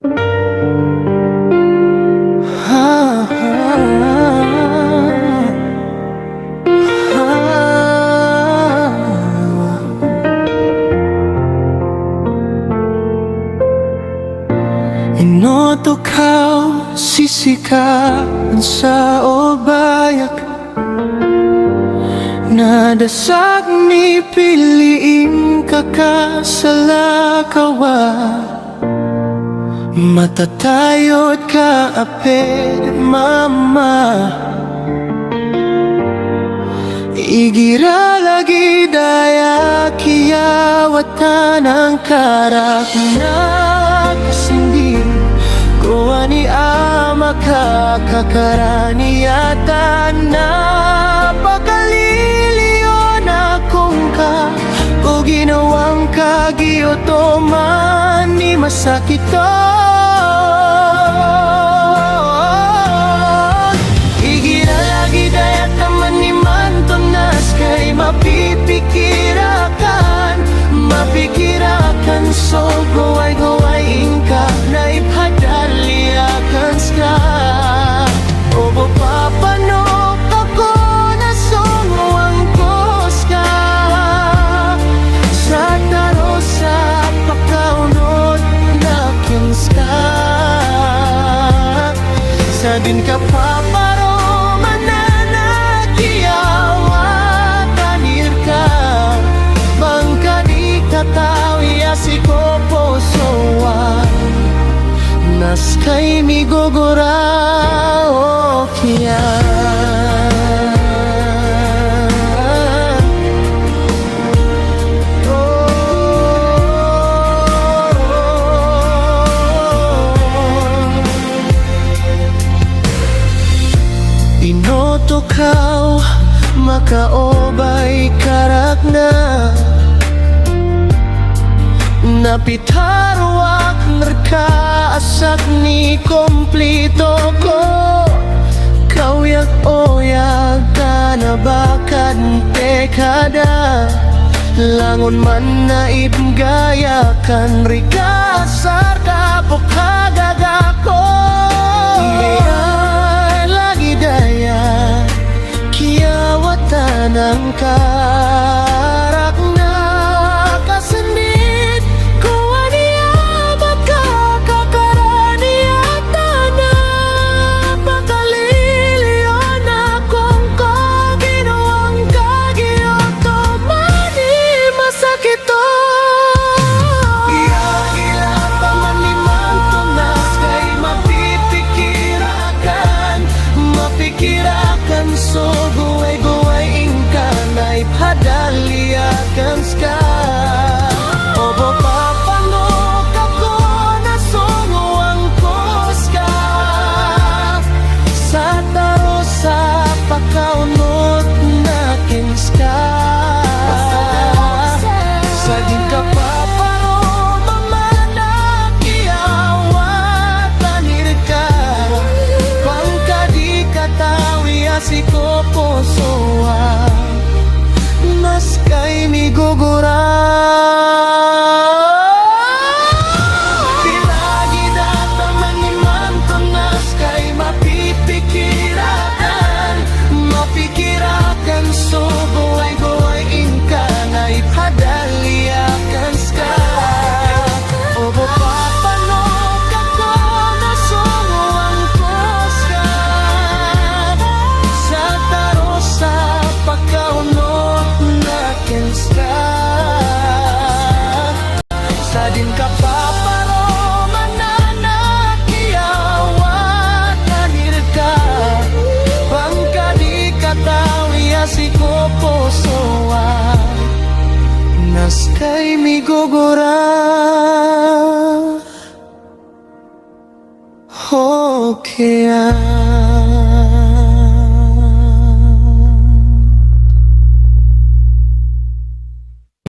Ah, Inoto kau sisikaan sa obayak, nadasag ni piliin kakasalakawa. Matatayot ka apet mama, igira lagi daya kiyawatan ang karak na kasindi ko ni ama kakakarani yata na pakaliliyon akong ka o ginawang kagiotoman ni masakit to. Mapikirakan so gaway-gawain ka na ipadaliakan ska. Obo papanok ako na sumuang kos ka sa taro sa pakaunod na kinska. Sa din ka paparo nas kay mi gogora o kya. Inoto kau makaobay karak na napitarwak nerkaasak ni komplito ko. Kauyak oyag ka na bakad tekada, langon man na ibgayakan rikasar kapok kagagako. Mayroon lagi daya kiyawatan ang karak na kasendit ko aniya makakakarani yata na pakaliliyon akong kaginawang kagioto mani masakit to. Gila pa man ni mantunas kay mapikirakan so guway-guway ka na ipadaliakan ska. Obo papanok ako na sumuang kos ka sa taro sa pakaunot na kinska. Sa din ka paparo mamanak iyawat tanir ka pangkadi katawi asiko posoa mas kay mi gugura. Pilagi data maniman ko nas kay mapikirakan so guway-guway ka na ipadaliakan ska. Obo papanok ako na sumuang kos ka sa taro sa pakaunot na kinska. Sa din ka paparo mananak iyawat tanir ka pangkadi katawi asiko posoa nas kay mi gogora o kaya.